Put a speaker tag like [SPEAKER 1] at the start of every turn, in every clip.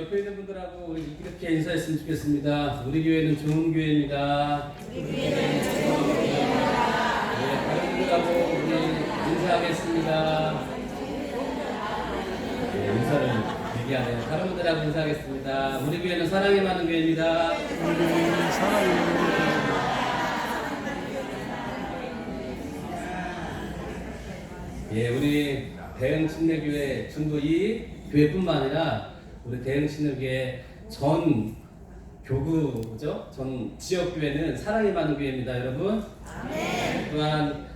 [SPEAKER 1] 옆에 있는 분들하고 우리 이렇게 인사했으면 좋겠습니다. 우리 교회는 좋은 교회입니다. 우리 교회는 좋은 교회입니다. 네, 다른 분들하고 우리 인사하겠습니다. 네, 인사를 얘기하네요. 다른 분들하고 인사하겠습니다. 우리 교회는 사랑이 많은 교회입니다. 예, 우리 대흥침례교회 전부 이 교회뿐만 아니라 우리 대흥침례교회 전 교구죠, 전 지역 교회는 사랑이 많은 교회입니다, 여러분. 아멘. 또한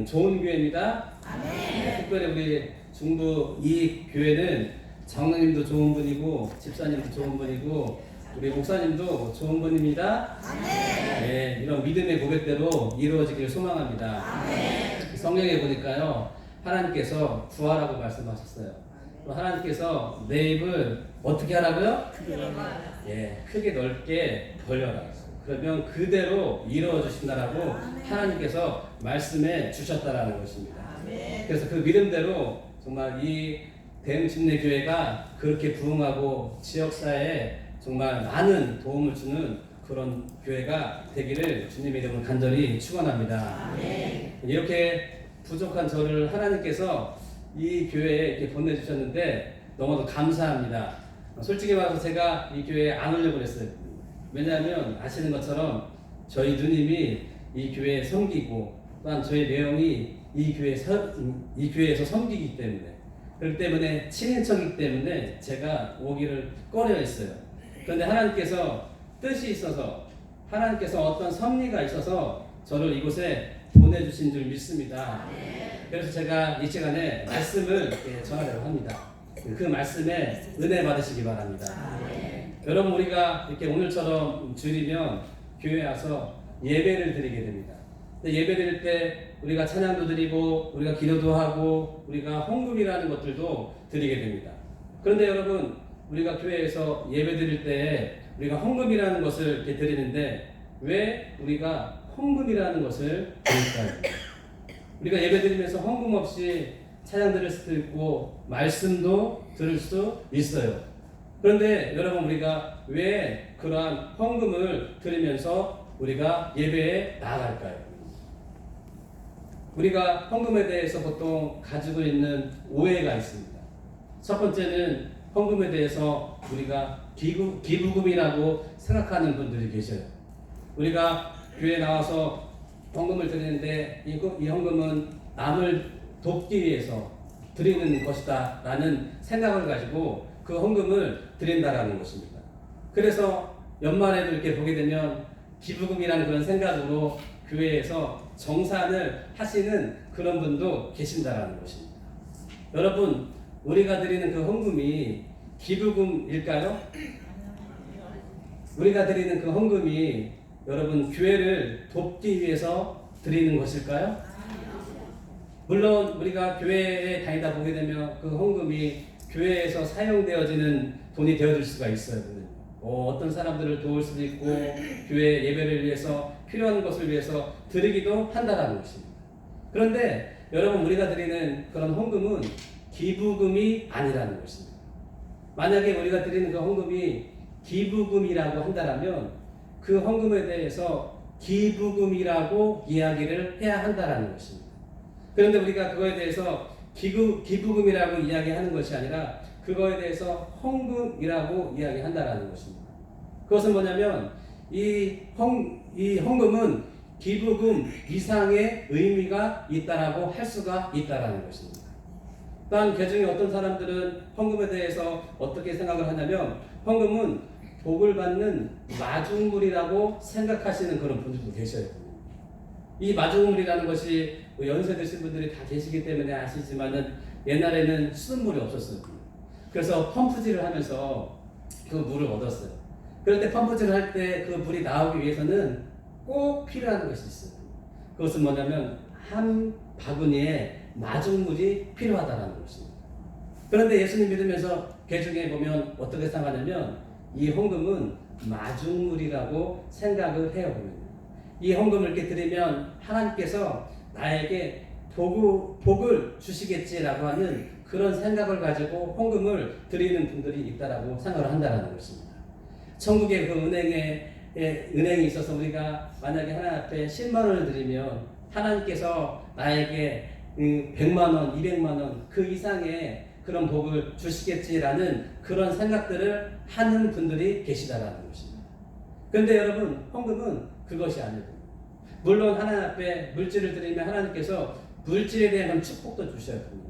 [SPEAKER 1] 좋은 교회입니다. 아멘. 특별히 우리 중부 이 교회는 장로님도 좋은 분이고 집사님도 좋은 분이고 우리 목사님도 좋은 분입니다. 아멘. 네, 이런 믿음의 고백대로 이루어지기를 소망합니다. 아멘. 성경에 보니까요, 하나님께서 구하라고 말씀하셨어요. 하나님께서 내 입을 어떻게 하라고요? 예, 크게 넓게 벌려라. 그러면 그대로 이루어 주신다라고 하나님께서 말씀해 주셨다라는 것입니다. 그래서 그 믿음대로 정말 이 대흥침례교회가 그렇게 부흥하고 지역사회에 정말 많은 도움을 주는 그런 교회가 되기를 주님의 이름으로 간절히 축원합니다. 이렇게 부족한 저를 하나님께서 이 교회에 이렇게 보내주셨는데 너무도 감사합니다. 솔직히 말해서 제가 이 교회에 안 오려고 했어요. 왜냐하면 아시는 것처럼 저희 누님이 이 교회에 섬기고 또한 저희 내용이 이 교회에서 섬기기 때문에, 그렇기 때문에 친인척이기 때문에 제가 오기를 꺼려했어요. 그런데 하나님께서 뜻이 있어서, 하나님께서 어떤 섭리가 있어서 저를 이곳에 보내주신 줄 믿습니다. 그래서 제가 이 시간에 말씀을 전하려고 합니다. 그 말씀에 은혜 받으시기 바랍니다. 여러분, 우리가 이렇게 오늘처럼 주일이면 교회에 와서 예배를 드리게 됩니다. 예배 드릴 때 우리가 찬양도 드리고 우리가 기도도 하고 우리가 헌금이라는 것들도 드리게 됩니다. 그런데 여러분, 우리가 교회에서 예배 드릴 때 우리가 헌금이라는 것을 이렇게 드리는데 왜 우리가 헌금이라는 것을 드릴까요? 우리가 예배 드리면서 헌금 없이 찬양 드릴 수도 있고 말씀도 들을 수 있어요. 그런데 여러분, 우리가 왜 그러한 헌금을 드리면서 우리가 예배에 나아갈까요? 우리가 헌금에 대해서 보통 가지고 있는 오해가 있습니다. 첫 번째는 헌금에 대해서 우리가 기부금이라고 생각하는 분들이 계셔요. 우리가 교회에 나와서 헌금을 드리는데 이 헌금은 남을 돕기 위해서 드리는 것이다 라는 생각을 가지고 그 헌금을 드린다라는 것입니다. 그래서 연말에도 이렇게 보게 되면 기부금이라는 그런 생각으로 교회에서 정산을 하시는 그런 분도 계신다라는 것입니다. 여러분, 우리가 드리는 그 헌금이 기부금일까요? 우리가 드리는 그 헌금이 여러분 교회를 돕기 위해서 드리는 것일까요? 물론 우리가 교회에 다니다 보게 되면 그 헌금이 교회에서 사용되어지는 돈이 되어질 수가 있어요. 어떤 사람들을 도울 수도 있고 교회 예배를 위해서 필요한 것을 위해서 드리기도 한다는 것입니다. 그런데 여러분, 우리가 드리는 그런 헌금은 기부금이 아니라는 것입니다. 만약에 우리가 드리는 그 헌금이 기부금이라고 한다면 그 헌금에 대해서 기부금이라고 이야기를 해야 한다는 것입니다. 그런데 우리가 그거에 대해서 기부금이라고 이야기하는 것이 아니라 그거에 대해서 헌금이라고 이야기한다는 것입니다. 그것은 뭐냐면 이 헌금은 기부금 이상의 의미가 있다라고 할 수가 있다라는 것입니다. 또한 개중에 어떤 사람들은 헌금에 대해서 어떻게 생각을 하냐면 헌금은 복을 받는 마중물이라고 생각하시는 그런 분들도 계셔요. 이 마중물이라는 것이 연세 드신 분들이 다 계시기 때문에 아시지만은 옛날에는 수돗물이 없었어요. 그래서 펌프질을 하면서 그 물을 얻었어요. 그럴 때 펌프질을 할 때 그 물이 나오기 위해서는 꼭 필요한 것이 있어요. 그것은 뭐냐면 한 바구니에 마중물이 필요하다는 것입니다. 그런데 예수님 믿으면서 개중에 보면 어떻게 생각하냐면 이 헌금은 마중물이라고 생각을 해요. 이 헌금을 이렇게 드리면 하나님께서 나에게 복을 주시겠지라고 하는 그런 생각을 가지고 헌금을 드리는 분들이 있다라고 생각을 한다는 것입니다. 천국의 그 은행이 있어서 우리가 만약에 하나님 앞에 10만 원을 드리면 하나님께서 나에게 100만 원, 200만 원 그 이상의 그런 복을 주시겠지라는 그런 생각들을 하는 분들이 계시다라는 것입니다. 그런데 여러분, 헌금은 그것이 아니고, 물론 하나님 앞에 물질을 드리면 하나님께서 물질에 대한 축복도 주셔야 됩니다.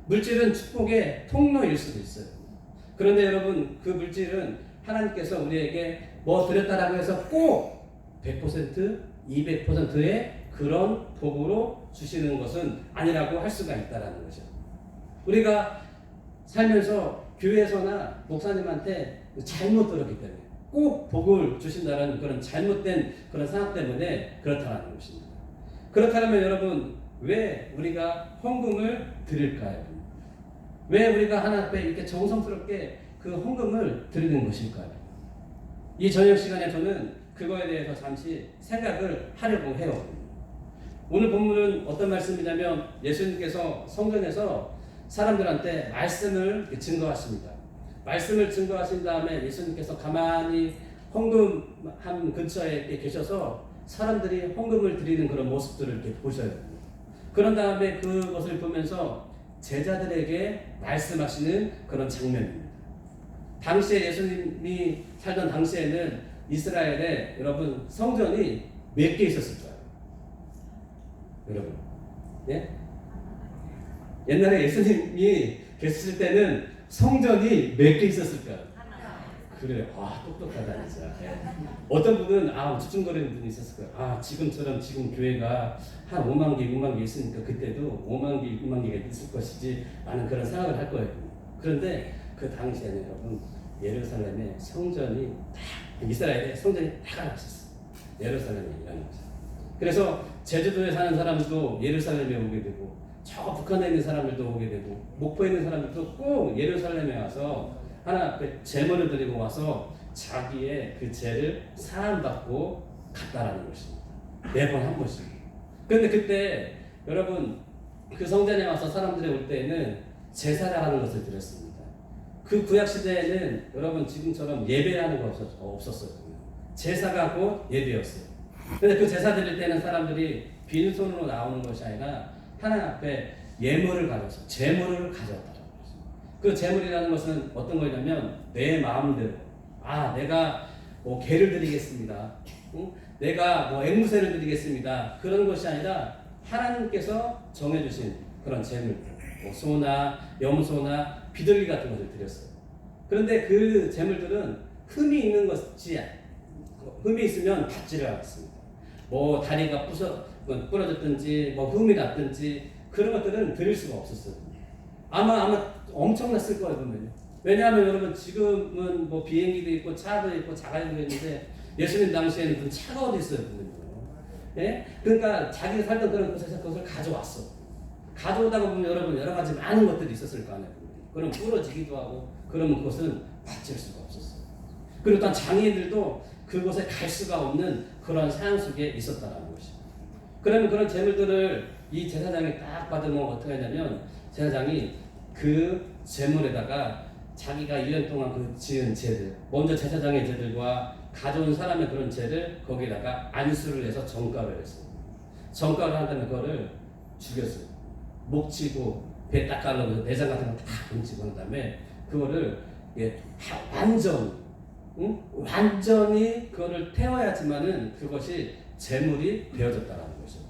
[SPEAKER 1] 물질은 축복의 통로일 수도 있어요. 그런데 여러분, 그 물질은 하나님께서 우리에게 뭐 드렸다라고 해서 꼭 100%, 200%의 그런 복으로 주시는 것은 아니라고 할 수가 있다라는 거죠. 우리가 살면서 교회에서나 목사님한테 잘못 들었기 때문에 꼭 복을 주신다는 그런 잘못된 그런 생각 때문에 그렇다는 것입니다. 그렇다면 여러분, 왜 우리가 헌금을 드릴까요? 왜 우리가 하나님 앞에 이렇게 정성스럽게 그 헌금을 드리는 것일까요? 이 저녁 시간에 저는 그거에 대해서 잠시 생각을 하려고 해요. 오늘 본문은 어떤 말씀이냐면 예수님께서 성전에서 사람들한테 말씀을 증거하십니다. 말씀을 증거하신 다음에 예수님께서 가만히 헌금함 근처에 이렇게 계셔서 사람들이 헌금을 드리는 그런 모습들을 이렇게 보셔야 됩니다. 그런 다음에 그것을 보면서 제자들에게 말씀하시는 그런 장면입니다. 당시에 예수님이 살던 당시에는 이스라엘에 여러분 성전이 몇 개 있었을까요? 여러분, 예? 옛날에 예수님이 계셨을 때는 성전이 몇 개 있었을까요? 그래요. 와, 똑똑하다 진짜. 예. 어떤 분은 주춤거리는 분이 있었을 거예요. 지금처럼 지금 교회가 한 5만 개, 6만 개 있으니까 그때도 5만 개, 6만 개가 있을 것이지 라는 그런 생각을 할 거예요. 그런데 그 당시에는 여러분 예루살렘에 성전이 딱 이스라엘에 성전이 딱 하나 있었어요. 예루살렘이라는 거죠. 그래서 제주도에 사는 사람도 예루살렘에 오게 되고 저 북한에 있는 사람들도 오게 되고 목포에 있는 사람들도 꼭 예루살렘에 와서 하나님 앞에 제물을 드리고 와서 자기의 그 죄를 사함받고 갔다라는 것입니다. 매번 한 번씩. 그런데 그때 여러분 그 성전에 와서 사람들이 올 때에는 제사를 하는 것을 드렸습니다. 그 구약 시대에는 여러분 지금처럼 예배하는 거 없었어요. 제사가 곧 예배였어요. 그런데 그 제사 드릴 때는 사람들이 빈손으로 나오는 것이 아니라 하나님 앞에 예물을 가져서 제물을 가져왔다는 거죠. 그 제물이라는 것은 어떤 거냐면 내 마음대로 내가 뭐 개를 드리겠습니다. 내가 뭐 앵무새를 드리겠습니다. 그런 것이 아니라 하나님께서 정해주신 그런 제물들, 뭐 소나 염소나 비둘기 같은 것을 드렸어요. 그런데 그 제물들은 흠이 있는 것이 흠이 있으면 받지를 않았습니다. 뭐 다리가 부러졌든지 뭐 흠이 났든지 그런 것들은 드릴 수가 없었어요. 아마 엄청났을 거예요. 보면요. 왜냐하면 여러분 지금은 뭐 비행기도 있고 차도 있고 자가용도 있는데 예수님 당시에는 그 차가 어디 있어요. 예? 그러니까 자기가 살던 그런 곳에서 그것을 가져왔어. 가져오다가 보면 여러분 여러 가지 많은 것들이 있었을 거 아니에요. 그럼 부러지기도 하고 그러면 그것은 받칠 수가 없었어요. 그리고 또 장애인들도 그곳에 갈 수가 없는 그런 상황 속에 있었다는 것입니다. 그러면 그런 재물들을 이 제사장이 딱 받으면 어떻게 하냐면 제사장이 그 재물에다가 자기가 1년 동안 그 지은 죄들, 먼저 제사장의 죄들과 가져온 사람의 그런 죄를 거기다가 안수를 해서 정가를 했어요. 정가를 한다면 그거를 죽였어요. 목 치고 배 딱 갈라서 내장 같은 거 다 집어넣은 다음에 그거를 완전히 그거를 태워야지만은 그것이 제물이 되어졌다라는 것이죠.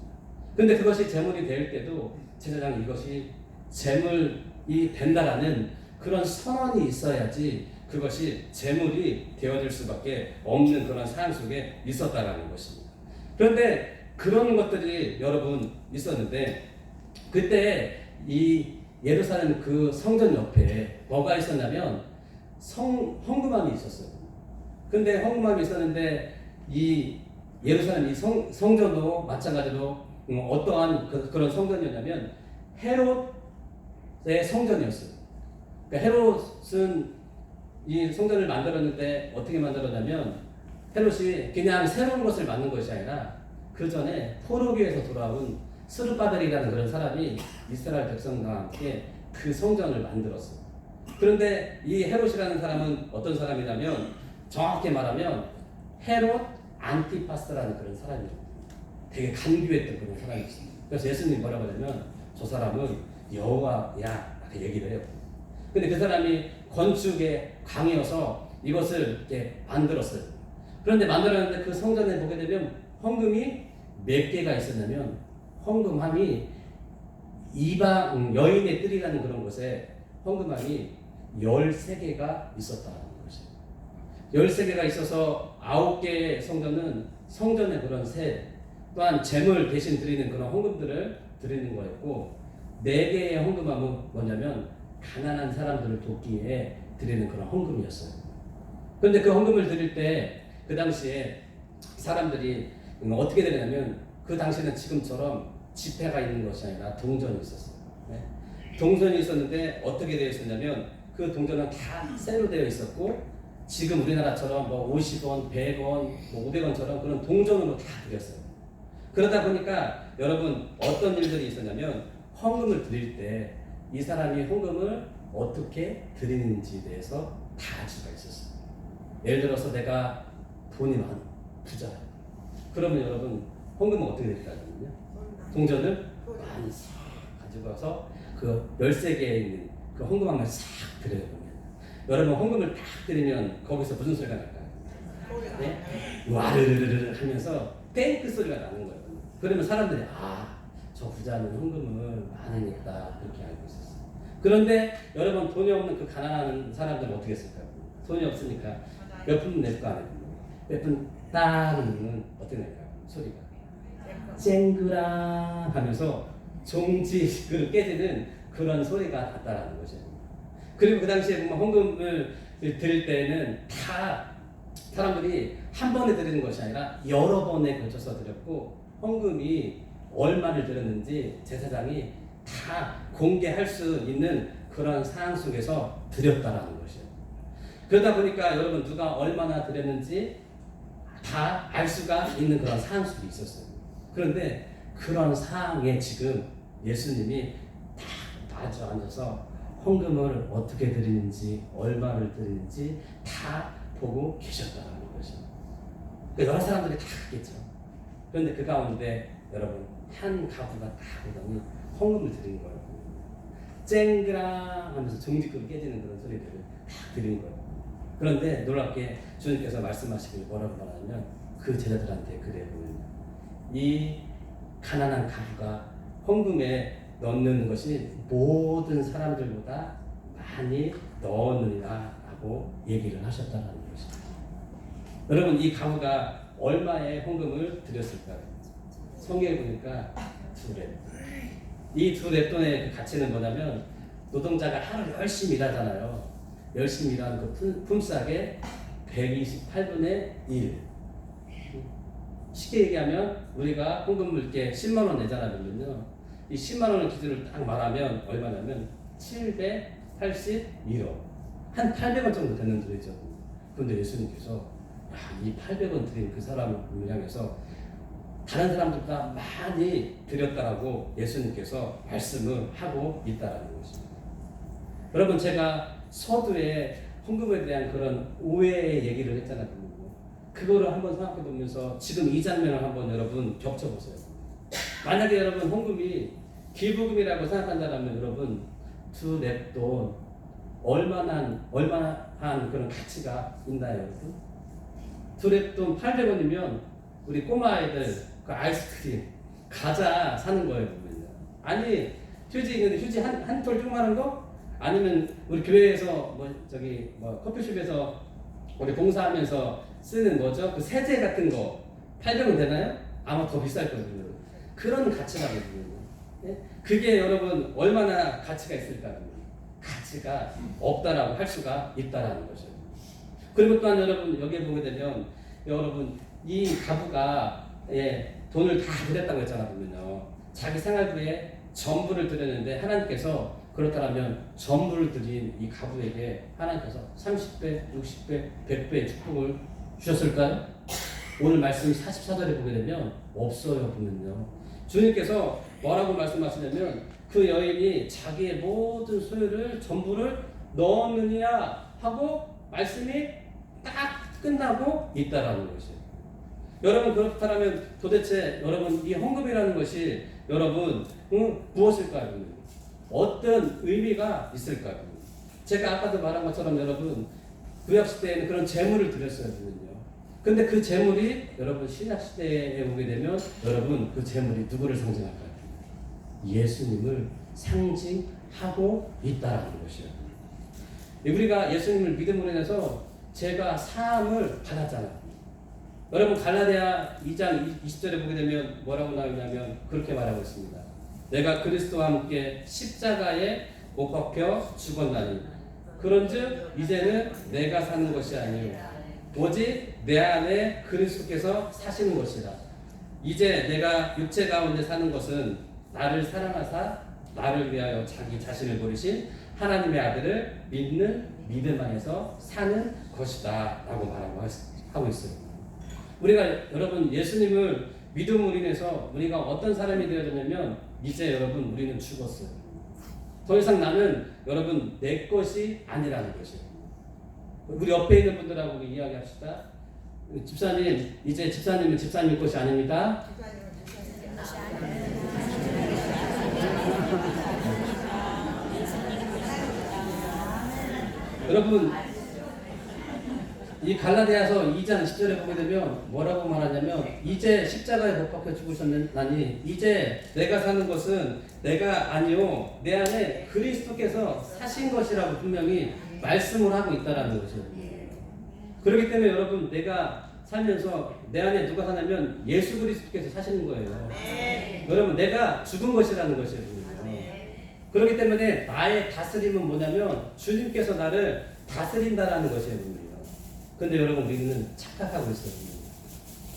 [SPEAKER 1] 근데 그것이 제물이 될 때도 제사장이 이것이 제물이 된다라는 그런 선언이 있어야지 그것이 제물이 되어질 수밖에 없는 그런 상황 속에 있었다라는 것입니다. 그런데 그런 것들이 여러분 있었는데 그때 이 예루살렘 그 성전 옆에 뭐가 있었냐면 헌금함이 있었어요. 근데 헌금함이 있었는데 이 예루살렘 이 성전도 마찬가지로 어떠한 그런 성전이었냐면 헤롯의 성전이었어요. 그러니까 헤롯은 이 성전을 만들었는데 어떻게 만들었냐면 헤롯이 그냥 새로운 것을 만든 것이 아니라 그 전에 포로기에서 돌아온 스룹바벨이라는 그런 사람이 이스라엘 백성과 함께 그 성전을 만들었어요. 그런데 이 헤롯이라는 사람은 어떤 사람이냐면 정확히 말하면 헤롯 안티파스라는 그런 사람이에요. 되게 간교했던 그런 사람이었어요. 그래서 예수님이 뭐라고 하냐면 저 사람은 여호와야 이렇게 얘기를 해요. 근데 그 사람이 건축의 강이어서 이것을 이렇게 만들었어요. 그런데 만들었는데 그 성전에 보게 되면 헌금이 몇 개가 있었냐면 헌금함이 이방 여인의 뜰이라는 그런 곳에 헌금함이 13개가 있었다는 것이에요. 13개가 있어서 9개의 성전은 성전의 그런 셋, 또한 재물 대신 드리는 그런 헌금들을 드리는 거였고 4개의 헌금함은 뭐냐면 가난한 사람들을 돕기에 드리는 그런 헌금이었어요. 그런데 그 헌금을 드릴 때 그 당시에 사람들이 어떻게 되냐면 그 당시에는 지금처럼 지폐가 있는 것이 아니라 동전이 있었어요. 네? 동전이 있었는데 어떻게 되어 있었냐면 그 동전은 다 쇠로 되어 있었고 지금 우리나라처럼 뭐 50원, 100원, 뭐 500원처럼 그런 동전으로 다 드렸어요. 그러다 보니까 여러분 어떤 일들이 있었냐면 헌금을 드릴 때 이 사람이 헌금을 어떻게 드리는지에 대해서 다 알 수가 있었어요. 예를 들어서 내가 돈이 많아, 부자야. 그러면 여러분 헌금은 어떻게 드릴까요? 동전을 많이 싹 가지고 와서 그 13개에 있는 그 헌금함을 싹 드려요. 여러분 헌금을 딱 드리면 거기서 무슨 소리가 날까요? 네? 와르르르 하면서 땡크 소리가 나는 거예요. 그러면 사람들이 저 부자는 헌금을 많이 냈다 그렇게 알고 있었어요. 그런데 여러분 돈이 없는 그 가난한 사람들은 어떻게 했을까요? 돈이 없으니까 몇 푼 낼 거 아니에요. 몇 푼 딱 하면 어떻게 낼까요? 소리가 쨍그랑 하면서 종지를 깨지는 그런 소리가 났다라는 거죠. 그리고 그 당시에 보면 헌금을 드릴 때는 다 사람들이 한 번에 드리는 것이 아니라 여러 번에 걸쳐서 드렸고 헌금이 얼마를 드렸는지 제사장이 다 공개할 수 있는 그런 상황 속에서 드렸다라는 것이에요. 그러다 보니까 여러분 누가 얼마나 드렸는지 다 알 수가 있는 그런 상황 속에 있었어요. 그런데 그런 상황에 지금 예수님이 딱 마주 앉아서 헌금을 어떻게 드리는지 얼마를 드리는지 다 보고 계셨다는 것이죠. 여러 사람들이 다 했겠죠. 그런데 그 가운데 여러분 한 가구가 다 보더니 헌금을 드린 거예요. 쨍그랑 하면서 종지급이 깨지는 그런 소리들을 다 드린 거예요. 그런데 놀랍게 주님께서 말씀하시길 뭐라고 말하냐면 그 제자들한테 그래 보면 이 가난한 가구가 헌금에 넣는 것이 모든 사람들보다 많이 넣었느니라 라고 얘기를 하셨다는 것입니다. 여러분 이 가구가 얼마의 헌금을 드렸을까요? 성경에 보니까 2렙. 이 2렙돈의 가치는 뭐냐면 노동자가 하루 열심히 일하잖아요. 열심히 일하는 그 품삯의 128분의 1. 쉽게 얘기하면 우리가 헌금을 이렇게 10만 원 내잖아요. 이 10만 원의 기준을 딱 말하면 얼마냐면 781원. 한 800원 정도 되는 돈이죠. 그런데 예수님께서 이 800원 드린 그 사람을 향해서 다른 사람들보다 많이 드렸다라고 예수님께서 말씀을 하고 있다라는 것입니다. 여러분 제가 서두에 헌금에 대한 그런 오해의 얘기를 했잖아요. 그거를 한번 생각해 보면서 지금 이 장면을 한번 여러분 겹쳐보세요. 만약에 여러분 헌금이 기부금이라고 생각한다면 여러분 2렙돈 얼마나 한 그런 가치가 있나요, 여러분? 2렙돈 800원이면 우리 꼬마 아이들 그 아이스크림 과자 사는 거예요, 보면요. 아니 휴지 있는데 휴지 한 톨 조그마한 거? 아니면 우리 교회에서 커피숍에서 우리 봉사하면서 쓰는 뭐죠? 그 세제 같은 거 800원 되나요? 아마 더 비쌀 거거든요. 그런 가치라거든요. 네? 그게 여러분 얼마나 가치가 있을까? 가치가 없다라고 할 수가 있다라는 거죠. 그리고 또한 여러분 여기에 보게 되면 여러분 이 가부가 돈을 다 드렸다고 했잖아요. 자기 생활비에 전부를 드렸는데 하나님께서 그렇다면 전부를 드린 이 가부에게 하나님께서 30배, 60배, 100배의 축복을 주셨을까요? 오늘 말씀 44절에 보게 되면 없어요. 보면요. 주님께서 뭐라고 말씀하시냐면 그 여인이 자기의 모든 소유를 전부를 넣었느냐 하고 말씀이 딱 끝나고 있다라는 것이에요. 여러분 그렇다면 도대체 여러분 이 헌금이라는 것이 여러분 무엇일까요? 어떤 의미가 있을까요? 제가 아까도 말한 것처럼 여러분 구약 시대에는 그런 제물을 드렸어요. 근데 그 제물이 여러분 신약 시대에 오게 되면 여러분 그 제물이 누구를 상징할까요? 예수님을 상징하고 있다라는 것이에요. 우리가 예수님을 믿음으로 인해서 제가 사함을 받았잖아요. 여러분 갈라디아 2장 20절에 보게 되면 뭐라고 나오냐면 그렇게 말하고 있습니다. 내가 그리스도와 함께 십자가에 못 박혀 죽었나니 그런즉 이제는 내가 사는 것이 아니요 오직 내 안에 그리스도께서 사시는 것이라. 이제 내가 육체 가운데 사는 것은 나를 사랑하사 나를 위하여 자기 자신을 버리신 하나님의 아들을 믿는 믿음 안에서 사는 것이다 라고 말하고 있어요. 우리가 여러분 예수님을 믿음으로 인해서 우리가 어떤 사람이 되어졌냐면 이제 여러분 우리는 죽었어요. 더 이상 나는 여러분 내 것이 아니라는 것이에요. 우리 옆에 있는 분들하고 우리 이야기합시다. 집사님, 이제 집사님은 집사님 것이 아닙니다. 여러분 이 갈라디아서 2장 10절에 보게 되면 뭐라고 말하냐면 이제 십자가에 못 박혀 죽으셨나니 이제 내가 사는 것은 내가 아니요 내 안에 그리스도께서 사신 것이라고 분명히 말씀을 하고 있다라는 것이에요. 그렇기 때문에 여러분 내가 살면서 내 안에 누가 사냐면 예수 그리스도께서 사시는 거예요. 여러분 내가 죽은 것이라는 것이에요. 그렇기 때문에 나의 다스림은 뭐냐면 주님께서 나를 다스린다라는 것이에요. 근데 여러분 우리는 착각하고 있어요.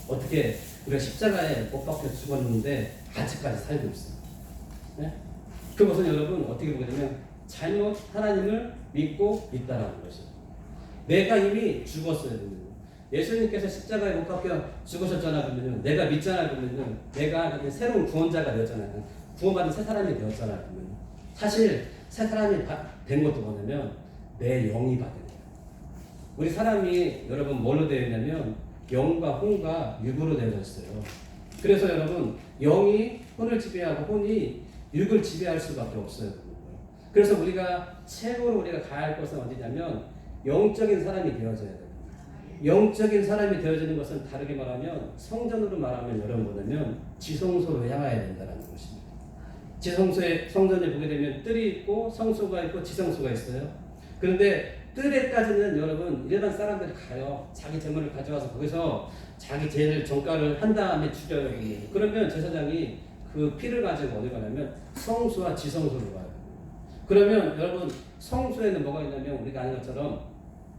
[SPEAKER 1] 어떻게 우리가 십자가에 못 박혀 죽었는데 아직까지 살고 있어요. 네? 그것은 여러분 어떻게 보게 되면 잘못 하나님을 믿고 있다라는 것이에요. 내가 이미 죽었어요. 예수님께서 십자가에 못 박혀 죽으셨잖아 그러면 내가 믿잖아 그러면 내가 새로운 구원자가 되었잖아요. 구원받은 새 사람이 되었잖아 그러면 사실 새 사람이 된 것도 뭐냐면 내 영이 받은 거예요. 우리 사람이 여러분 뭘로 되어 있냐면 영과 혼과 육으로 되어 있어요. 그래서 여러분 영이 혼을 지배하고 혼이 육을 지배할 수밖에 없어요. 그래서 우리가 최고로 우리가 가야 할 것은 어디냐면 영적인 사람이 되어져야 돼요. 영적인 사람이 되어지는 것은 다르게 말하면 성전으로 말하면 여러분 뭐냐면 지성소로 향해야 된다는 것입니다. 지성소에 성전에 보게 되면 뜰이 있고 성소가 있고 지성소가 있어요. 그런데 뜰에까지는 여러분 일반 사람들이 가요. 자기 재물을 가져와서 거기서 자기 죄를 전가를 한 다음에 죽여요. 그러면 제사장이 그 피를 가지고 어디 가냐면 성소와 지성소로 가요. 그러면 여러분 성소에는 뭐가 있냐면 우리가 아는 것처럼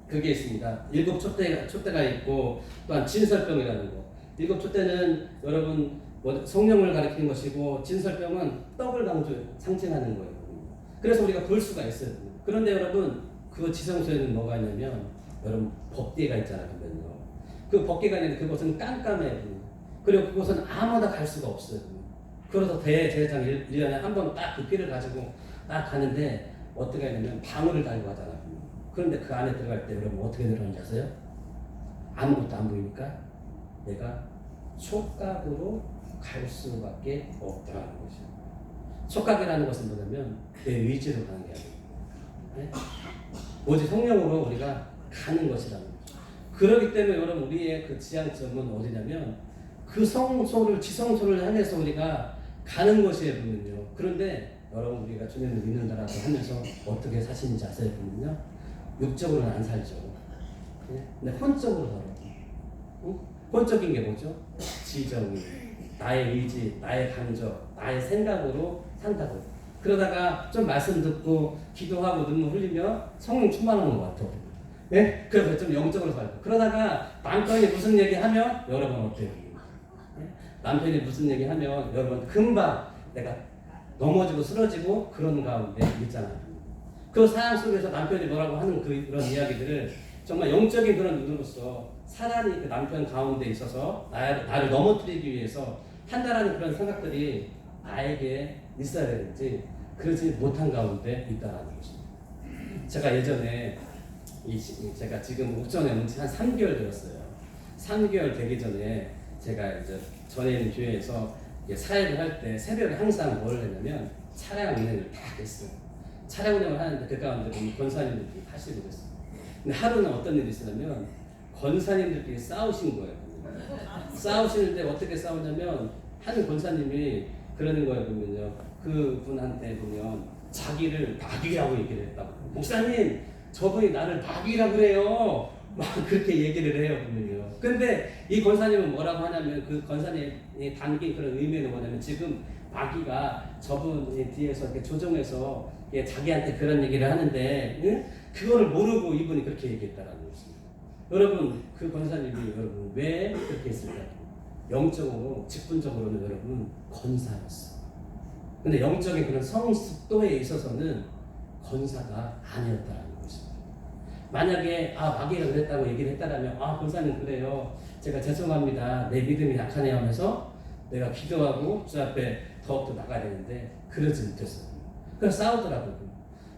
[SPEAKER 1] 그게 있습니다. 7 촛대가 있고 또한 진설병이라는 거. 7 촛대는 여러분 성령을 가리키는 것이고 진설병은 떡을 상징하는 거예요. 그래서 우리가 볼 수가 있어요. 그런데 여러분 그 지성소에는 뭐가 있냐면 여러분 법궤가 있잖아요. 그 법궤가 있는데 그곳은 깜깜해요. 그리고 그곳은 아무나 갈 수가 없어요. 그래서 대제사장 1년에 한 번 딱 그 피를 가지고 딱 가는데 어떻게 하냐면 방울을 달고 가잖아요. 그런데 그 안에 들어갈 때 여러분 어떻게 들어가는지 아세요? 아무것도 안 보이니까 내가 촉각으로 갈 수밖에 없다는 것이죠. 촉각이라는 것은 뭐냐면 내 의지로 가는 게 아니에요. 네? 오직 성령으로 우리가 가는 것이라는 거죠. 그렇기 때문에 여러분 우리의 그 지향점은 어디냐면 그 성소를 지성소를 향해서 우리가 가는 것이에요. 보면요. 그런데 여러분 우리가 주님을 믿는다라고 하면서 어떻게 사시는지 아세요? 보면요. 육적으로는 안 살죠. 네? 근데 혼적으로 살아요. 응? 혼적인 게 뭐죠? 지정이, 나의 의지, 나의 감정, 나의 생각으로 산다고. 그러다가 좀 말씀 듣고 기도하고 눈물 흘리며 성령 충만한 것 같아. 네? 그래서 좀 영적으로 살고. 그러다가 남편이 무슨 얘기하면 여러분 어때요? 네? 남편이 무슨 얘기하면 여러분 금방 내가 넘어지고 쓰러지고 그런 가운데 있잖아요. 그 상황 속에서 남편이 뭐라고 하는 그런 이야기들을 정말 영적인 그런 눈으로서 사단이 그 남편 가운데 있어서 나를 넘어뜨리기 위해서 한다라는 그런 생각들이 나에게 있어야 되는지 그러지 못한 가운데 있다라는 것입니다. 제가 예전에 제가 지금 옥전에 온 지 한 3개월 되었어요. 3개월 되기 전에 제가 이제 전에 있는 교회에서 사역을 할 때 새벽에 항상 뭘 했냐면 차량 운행을 다 했어요. 차량 운행을 하는데 그 가운데 보면 권사님들끼리 타시고 그랬어요. 근데 하루는 어떤 일이 있었냐면 권사님들끼리 싸우신 거예요. 싸우시는데 어떻게 싸우냐면 한 권사님이 그러는 거예요. 보면요, 그분한테 보면 자기를 마귀라고 얘기를 했다고. 목사님, 저분이 나를 마귀라고 그래요. 막 그렇게 얘기를 해요. 보면요. 근데 이 권사님은 뭐라고 하냐면 그 권사님이 담긴 그런 의미는 뭐냐면 지금 마귀가 저분 뒤에서 이렇게 조종해서 자기한테 그런 얘기를 하는데, 응? 그거를 모르고 이분이 그렇게 얘기했다라는 것입니다. 여러분, 그 권사님이 여러분 왜 그렇게 했을까? 영적으로, 직분적으로는 여러분 권사였어. 근데 영적인 그런 성숙도에 있어서는 권사가 아니었다라는 것입니다. 만약에 마귀가 그랬다고 얘기를 했다라면 권사님 그래요. 제가 죄송합니다. 내 믿음이 약하네요 하면서 내가 기도하고 주 앞에 더욱더 나가야 되는데 그러지 못했어요. 그래서 싸우더라고요.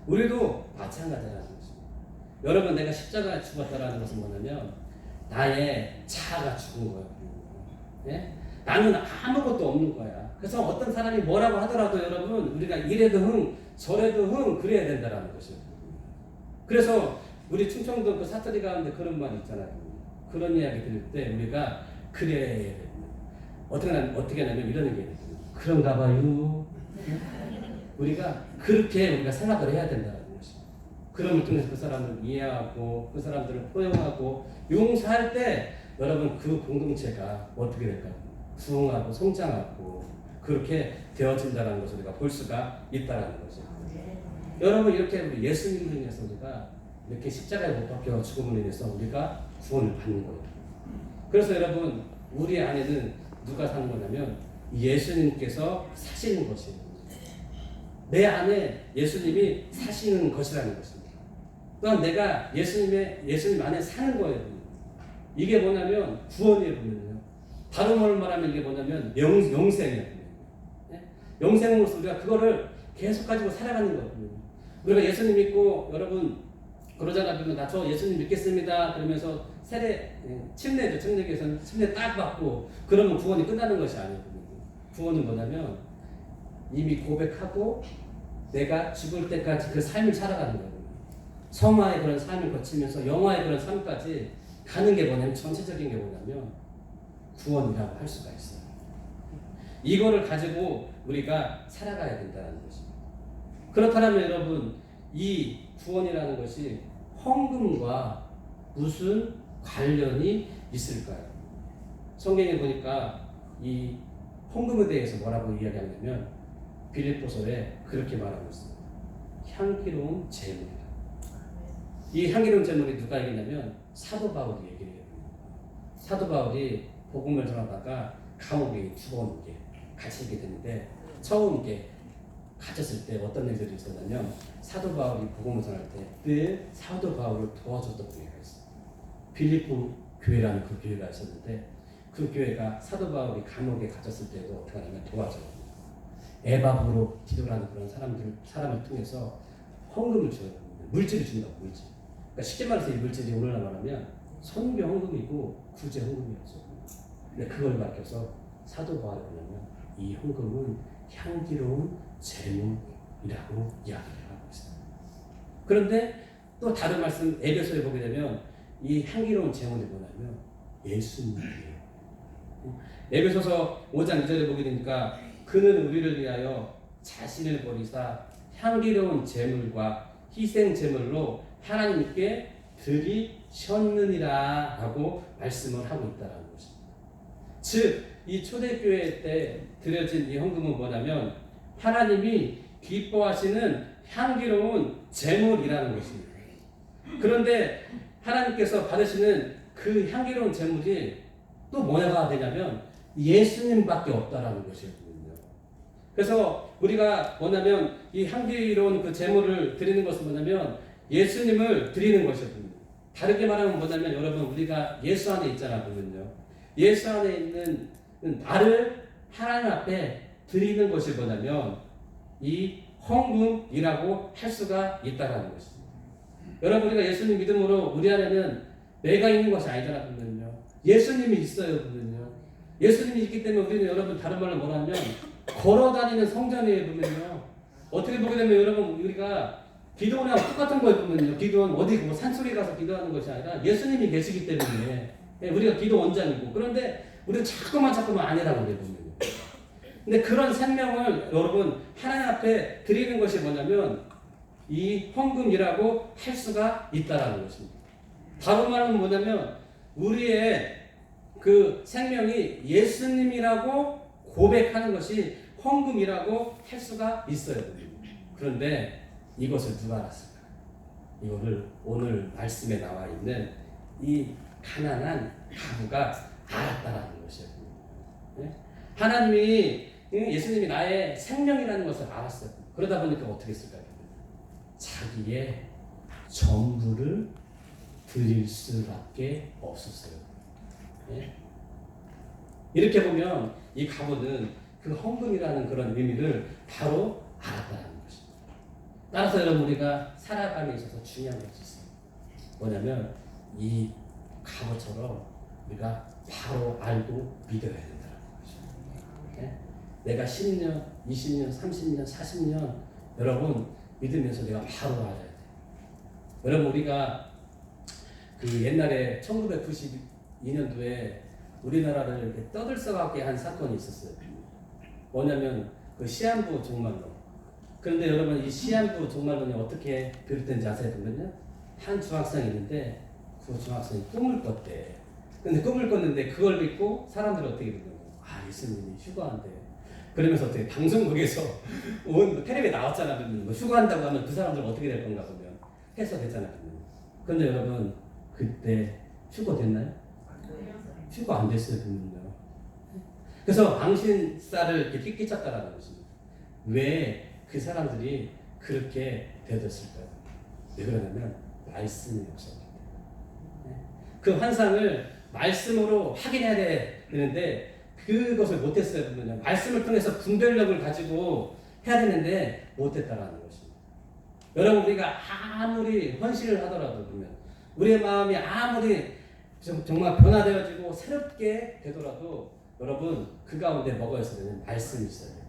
[SPEAKER 1] 우리도 마찬가지라는 것입니다. 여러분, 내가 십자가에 죽었다라는 것은 뭐냐면 나의 자아가 죽은 거예요. 예? 나는 아무것도 없는 거야. 그래서 어떤 사람이 뭐라고 하더라도 여러분 우리가 이래도 흥 저래도 흥 그래야 된다라는 것이에요. 그래서 우리 충청도 그 사투리 가운데 그런 말이 있잖아요. 그런 이야기 들을 때 우리가 그래야 됩니다. 어떻게 하냐면 이런 얘기예요. 그런가 봐요. 우리가 그렇게 우리가 생각을 해야 된다는 것이에요. 그럼을 통해서 그 사람을 이해하고 그 사람들을 포용하고 용서할 때 여러분 그 공동체가 어떻게 될까요? 부흥하고 성장하고 그렇게 되어진다는 것을 우리가 볼 수가 있다는 거죠. 여러분, 이렇게 우리 예수님을 인해서 우리가 이렇게 십자가에 못 박혀 죽음을 인해서 우리가 구원을 받는 거예요. 그래서 여러분, 우리 안에는 누가 사는 거냐면 예수님께서 사시는 것이에요. 내 안에 예수님이 사시는 것이라는 것입니다. 또한 내가 예수님 안에 사는 거예요. 이게 뭐냐면 구원이에요. 보면요. 다른 말로 말하면 이게 뭐냐면 영생이에요. 영생으로서 우리가 그거를 계속 가지고 살아가는 거예요. 우리가 예수님 믿고 여러분 그러잖아. 그러면 나 저 예수님 믿겠습니다. 그러면서 침례죠. 침례교에서는 침례 딱 받고 그러면 구원이 끝나는 것이 아니에요. 구원은 뭐냐면 이미 고백하고 내가 죽을 때까지 그 삶을 살아가는 거예요. 성화의 그런 삶을 거치면서 영화의 그런 삶까지 가는 게 뭐냐면 전체적인 게 뭐냐면 구원이라고 할 수가 있어요. 이거를 가지고 우리가 살아가야 된다는 것입니다. 그렇다면 여러분, 이 구원이라는 것이 헌금과 무슨 관련이 있을까요? 성경에 보니까 이 헌금에 대해서 뭐라고 이야기하냐면 빌립보서에 그렇게 말하고 있습니다. 향기로운 제물이다. 이 향기로운 제물이 누가 얘기냐면 사도 바울이 얘기를 해요. 사도 바울이 복음을 전하다가 감옥에 두 번 같이 있게 되는데 처음 갇혔을 때 어떤 일들이 있었냐면 사도 바울이 복음을 전할 때 늘 사도 바울을 도와줬던 교회가 있어요. 빌립보 교회라는 그 교회가 있었는데 그 교회가 사도 바울이 감옥에 갇혔을 때도 어떻게 하냐면 도와줘요. 에바브로 기도라는 그런 사람을 통해서 헌금을 줘요. 물질을 준다고, 물질. 그러니까 쉽게 말해서 이 물질이 오늘날 말하면 선교 헌금이고 구제 헌금이었어요. 근데 그걸 맡겨서 사도 바울이 뭐냐면 이 헌금은 향기로운 제물이라고 이야기를 하고 있어요. 그런데 또 다른 말씀 에베소에 보게 되면 이 향기로운 제물이 뭐냐면 예수님이에요. 에베소서 5장 2절에 보게 되니까 그는 우리를 위하여 자신을 버리사 향기로운 제물과 희생 제물로 하나님께 드리셨느니라 라고 말씀을 하고 있다는 것입니다. 즉, 이 초대교회 때 드려진 이 헌금은 뭐냐면 하나님이 기뻐하시는 향기로운 제물이라는 것입니다. 그런데 하나님께서 받으시는 그 향기로운 제물이 또 뭐가 되냐면 예수님밖에 없다라는 것이거든요. 그래서 우리가 뭐냐면 이 향기로운 그 제물을 드리는 것은 뭐냐면 예수님을 드리는 것이거든요. 다르게 말하면 뭐냐면 여러분 우리가 예수 안에 있잖아 보면요. 예수 안에 있는 나를 하나님 앞에 드리는 것이 뭐냐면 이 헌금이라고 할 수가 있다라는 것입니다. 여러분, 우리가 예수님 믿음으로 우리 안에는 내가 있는 것이 아니잖아 보면요. 예수님이 있어요 보면요. 예수님이 있기 때문에 우리는 여러분 다른 말로 뭐라면 걸어다니는 성전이에요 보면요. 어떻게 보게 되면 여러분 우리가 기도원하고 똑같은 거예요 보면요. 기도원 어디 뭐 산속에 가서 기도하는 것이 아니라 예수님이 계시기 때문에 우리가 기도 원장이고, 그런데 우리는 자꾸만 아니라고 그래요 보면요. 근데 그런 생명을 여러분 하나님 앞에 드리는 것이 뭐냐면 이 헌금이라고 할 수가 있다라는 것입니다. 다른 말은 뭐냐면 우리의 그 생명이 예수님이라고 고백하는 것이 헌금이라고 할 수가 있어요. 그런데 이것을 누가 알았을까? 이거를 오늘 말씀에 나와 있는 이 가난한 가부가 알았다라는 것이에요. 하나님이, 예수님이 나의 생명이라는 것을 알았어요. 그러다 보니까 어떻게 했을까요? 자기의 전부를 드릴 수밖에 없었어요. 이렇게 보면 이 가부는 그 헌금이라는 그런 의미를 바로 알았다는 것입니다. 따라서 여러분 우리가 살아감에 있어서 중요한 것이 있어요. 뭐냐면 이 가부처럼 우리가 바로 알고 믿어야 된다는 것입니다. 내가 10년, 20년, 30년, 40년 여러분 믿으면서 내가 바로 알아야 돼요. 여러분 우리가 그 옛날에 1992년도에 우리나라를 이렇게 떠들썩하게 한 사건이 있었어요. 뭐냐면 그 시한부 종말론. 그런데 여러분 이 시한부 종말론이 어떻게 비롯된지 아세요? 보면요, 한 중학생이 있는데 그 중학생이 꿈을 꿨대. 근데 꿈을 꿨는데 그걸 믿고 사람들이 어떻게 되는 거예요? 아, 예수님이 휴가한대. 그러면서 어떻게 방송국에서 온 텔레비에 나왔잖아. 뭐 휴가한다고 하면 그 사람들은 어떻게 될 건가 보면 해소됐잖아. 그런데 여러분 그때 휴가 됐나요? 휴가 안 됐어요. 보면요. 그래서 망신살을 이렇게 끼쳤다라는 것입니다. 왜 그 사람들이 그렇게 되었을까요? 왜 그러냐면 말씀이 없었기 때문에. 그 환상을 말씀으로 확인해야 되는데 그것을 못했어요. 보면요. 말씀을 통해서 분별력을 가지고 해야 되는데 못했다라는 것입니다. 여러분 우리가 아무리 헌신을 하더라도 보면 우리의 마음이 아무리 정말 변화되어지고 새롭게 되더라도 여러분 그 가운데 뭐가 있어야 되냐면 말씀이 있어야 돼요.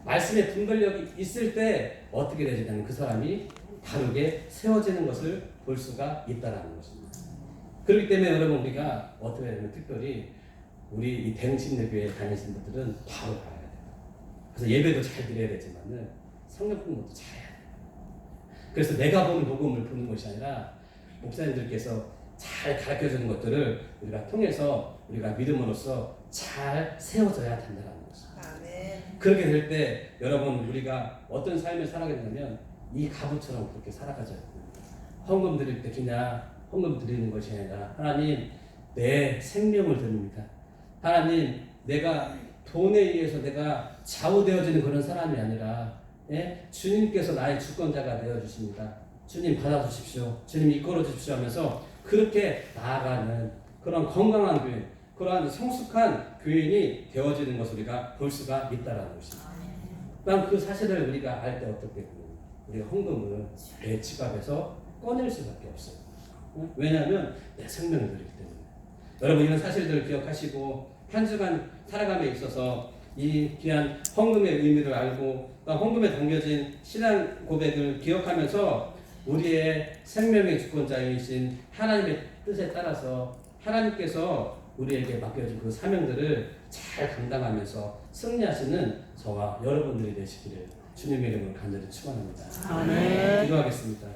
[SPEAKER 1] 말씀의 분별력이 있을 때 어떻게 되냐면 그 사람이 바르게 세워지는 것을 볼 수가 있다는 것입니다. 그렇기 때문에 여러분 우리가 어떻게 되면 특별히 우리 이 대흥신대교회 다니시는 분들은 바로 가야 돼요. 그래서 예배도 잘 드려야 되지만은 성경 공부도 잘 해야 돼요. 그래서 내가 보는 복음을 보는 것이 아니라 목사님들께서 잘 가르쳐주는 것들을 우리가 통해서 우리가 믿음으로써 잘 세워져야 된다는 것입니다. 그렇게 될 때 여러분 우리가 어떤 삶을 살아가게 되냐면 이 가부처럼 그렇게 살아가져야 됩니다. 헌금 드릴 때 그냥 헌금 드리는 것이 아니라 하나님 내 생명을 드립니다. 하나님 내가 돈에 의해서 내가 좌우되어지는 그런 사람이 아니라 주님께서 나의 주권자가 되어주십니다. 주님 받아주십시오. 주님 이끌어 주십시오 하면서 그렇게 나아가는 그런 건강한 교회, 그러한 성숙한 교인이 되어지는 것을 우리가 볼 수가 있다는 것입니다. 난 그 사실을 우리가 알 때 어떻게 보면 우리가 헌금을 내 지갑에서 꺼낼 수밖에 없어요. 왜냐하면 내 생명을 드리기 때문에. 여러분 이런 사실들을 기억하시고 한 주간 살아감에 있어서 이 귀한 헌금의 의미를 알고 헌금에 담겨진 신앙 고백을 기억하면서 우리의 생명의 주권자이신 하나님의 뜻에 따라서 하나님께서 우리에게 맡겨진 그 사명들을 잘 감당하면서 승리하시는 저와 여러분들이 되시기를 주님의 이름으로 간절히 축원합니다.
[SPEAKER 2] 아멘.
[SPEAKER 1] 기도하겠습니다.